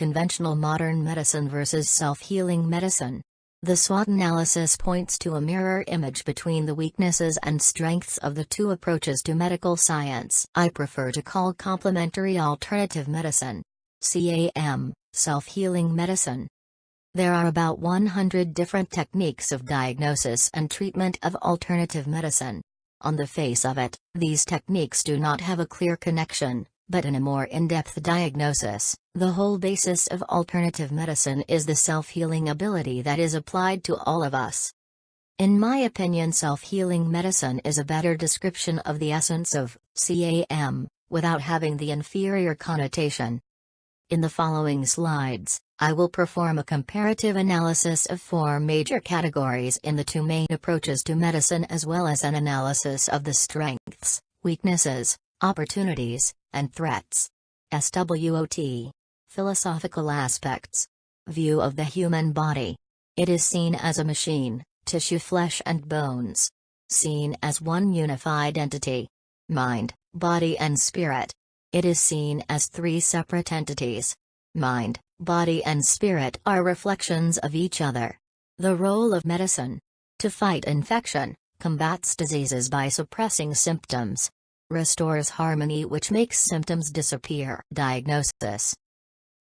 Conventional modern medicine versus self-healing medicine. The SWOT analysis points to a mirror image between the weaknesses and strengths of the two approaches to medical science. I prefer to call complementary alternative medicine, CAM, self-healing medicine. There are about 100 different techniques of diagnosis and treatment of alternative medicine. On the face of it, these techniques do not have a clear connection, but in a more in-depth diagnosis, the whole basis of alternative medicine is the self-healing ability that is applied to all of us. In my opinion, self-healing medicine is a better description of the essence of CAM, without having the inferior connotation. In the following slides, I will perform a comparative analysis of 4 major categories in the 2 main approaches to medicine, as well as an analysis of the strengths, weaknesses, opportunities, and threats. SWOT. Philosophical aspects. View of the human body. It is seen as a machine, tissue, flesh and bones. Seen as one unified entity. Mind, body and spirit. It is seen as 3 separate entities. Mind, body and spirit are reflections of each other. The role of medicine. To fight infection, combats diseases by suppressing symptoms. Restores harmony, which makes symptoms disappear. Diagnosis.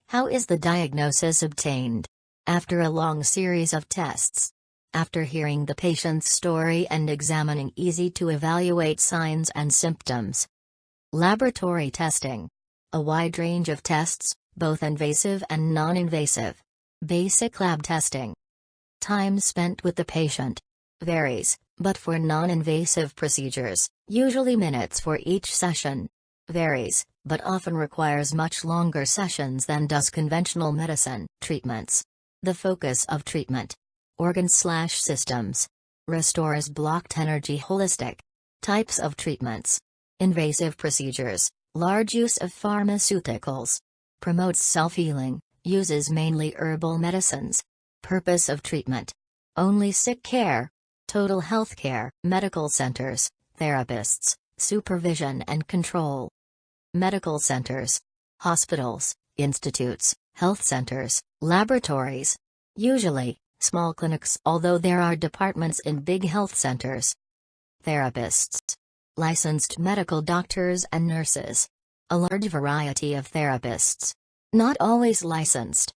How is the diagnosis obtained? After a long series of tests. After hearing the patient's story and examining easy-to-evaluate signs and symptoms. Laboratory testing. A wide range of tests, both invasive and non-invasive. Basic lab testing. Time spent with the patient. Varies, but for non-invasive procedures, usually minutes for each session. Varies, but often requires much longer sessions than does conventional medicine. Treatments. The focus of treatment. Organs/systems. Restores blocked energy. Holistic. Types of treatments. Invasive procedures, large use of pharmaceuticals. Promotes self-healing, uses mainly herbal medicines. Purpose of treatment. Only sick care. Total health care. Medical centers, therapists, supervision and control. Medical centers. Hospitals, institutes, health centers, laboratories. Usually, small clinics, although there are departments in big health centers. Therapists. Licensed medical doctors and nurses. A large variety of therapists. Not always licensed.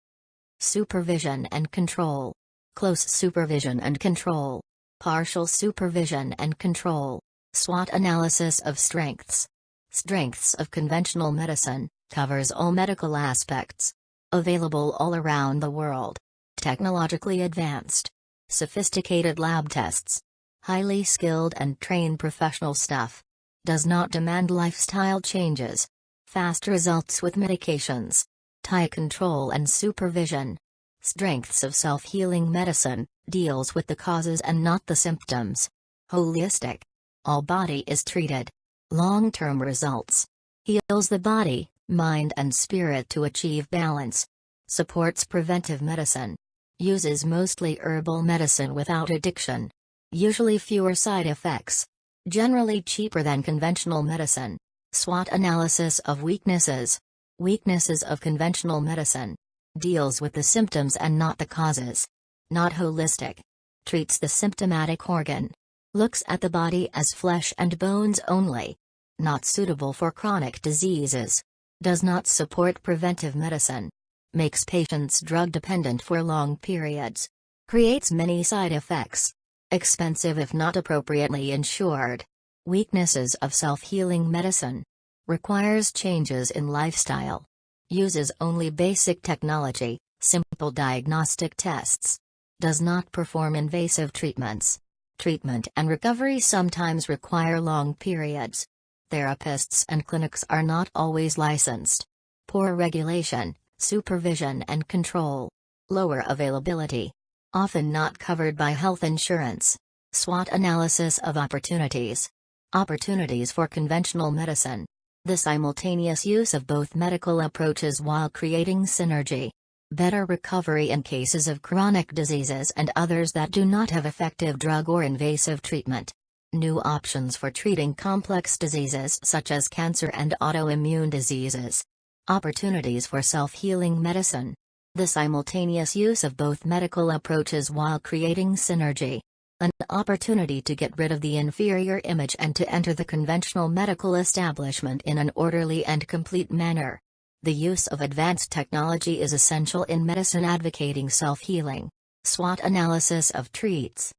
Supervision and control. Close supervision and control. Partial supervision and control. SWOT analysis of strengths. Strengths of conventional medicine, covers all medical aspects. Available all around the world. Technologically advanced. Sophisticated lab tests. Highly skilled and trained professional staff. Does not demand lifestyle changes. Fast results with medications. Tight control and supervision. Strengths of self-healing medicine, deals with the causes and not the symptoms. Holistic. All body is treated. Long-term results. Heals the body, mind and spirit to achieve balance. Supports preventive medicine. Uses mostly herbal medicine without addiction. Usually fewer side effects. Generally cheaper than conventional medicine. SWOT analysis of weaknesses. Weaknesses of conventional medicine. Deals with the symptoms and not the causes. Not holistic. Treats the symptomatic organ. Looks at the body as flesh and bones only. Not suitable for chronic diseases. Does not support preventive medicine. Makes patients drug dependent for long periods. Creates many side effects. Expensive if not appropriately insured. Weaknesses of self-healing medicine. Requires changes in lifestyle. Uses only basic technology, simple diagnostic tests. Does not perform invasive treatments. Treatment and recovery sometimes require long periods. Therapists and clinics are not always licensed. Poor regulation, supervision and control. Lower availability. Often not covered by health insurance. SWOT analysis of opportunities. Opportunities for conventional medicine. The simultaneous use of both medical approaches while creating synergy. Better recovery in cases of chronic diseases and others that do not have effective drug or invasive treatment. New options for treating complex diseases such as cancer and autoimmune diseases. Opportunities for self-healing medicine. The simultaneous use of both medical approaches while creating synergy. An opportunity to get rid of the inferior image and to enter the conventional medical establishment in an orderly and complete manner. The use of advanced technology is essential in medicine advocating self-healing. SWOT analysis of treats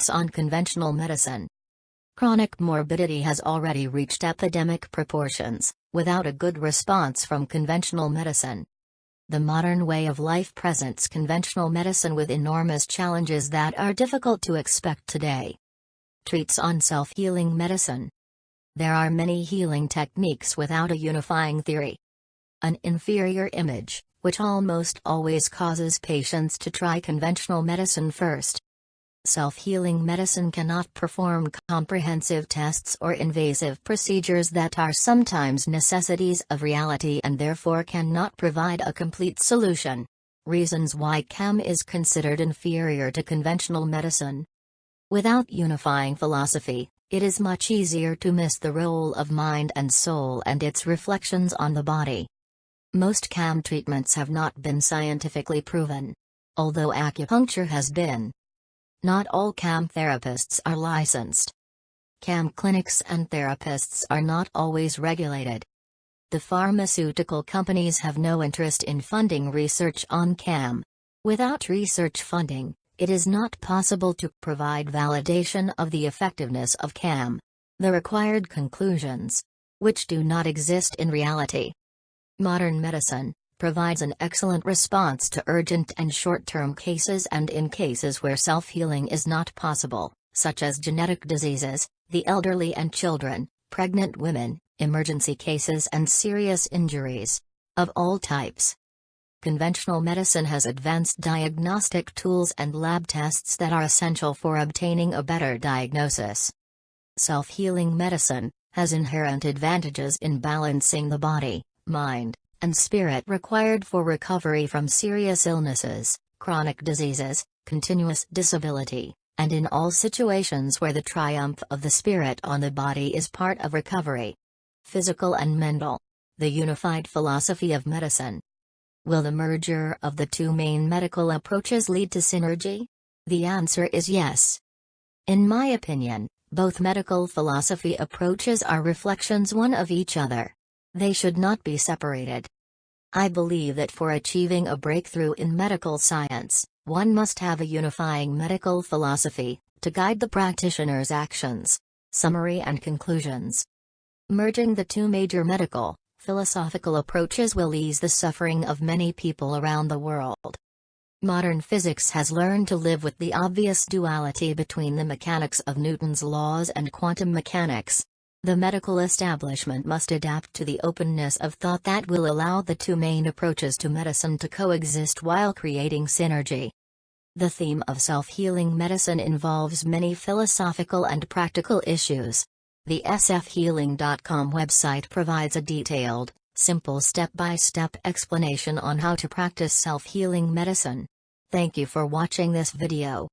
on conventional medicine. Chronic morbidity has already reached epidemic proportions, without a good response from conventional medicine. The modern way of life presents conventional medicine with enormous challenges that are difficult to expect today. Treats on self-healing medicine. There are many healing techniques without a unifying theory. An inferior image, which almost always causes patients to try conventional medicine first. Self-healing medicine cannot perform comprehensive tests or invasive procedures that are sometimes necessities of reality and therefore cannot provide a complete solution. Reasons why CAM is considered inferior to conventional medicine. Without unifying philosophy, it is much easier to miss the role of mind and soul and its reflections on the body. Most CAM treatments have not been scientifically proven, although acupuncture has been. Not all CAM therapists are licensed. CAM clinics and therapists are not always regulated. The pharmaceutical companies have no interest in funding research on CAM. Without research funding, it is not possible to provide validation of the effectiveness of CAM. The required conclusions, which do not exist in reality. Modern medicine provides an excellent response to urgent and short-term cases and in cases where self-healing is not possible, such as genetic diseases, the elderly and children, pregnant women, emergency cases and serious injuries of all types. Conventional medicine has advanced diagnostic tools and lab tests that are essential for obtaining a better diagnosis. Self-healing medicine has inherent advantages in balancing the body, mind, and spirit required for recovery from serious illnesses, chronic diseases, continuous disability, and in all situations where the triumph of the spirit on the body is part of recovery. Physical and mental. The unified philosophy of medicine. Will the merger of the two main medical approaches lead to synergy? The answer is yes. In my opinion, both medical philosophy approaches are reflections one of each other. They should not be separated. I believe that for achieving a breakthrough in medical science, one must have a unifying medical philosophy to guide the practitioner's actions. Summary and conclusions. Merging the two major medical, philosophical approaches will ease the suffering of many people around the world. Modern physics has learned to live with the obvious duality between the mechanics of Newton's laws and quantum mechanics. The medical establishment must adapt to the openness of thought that will allow the two main approaches to medicine to coexist while creating synergy. The theme of self-healing medicine involves many philosophical and practical issues. The sfhealing.com website provides a detailed, simple step-by-step explanation on how to practice self-healing medicine. Thank you for watching this video.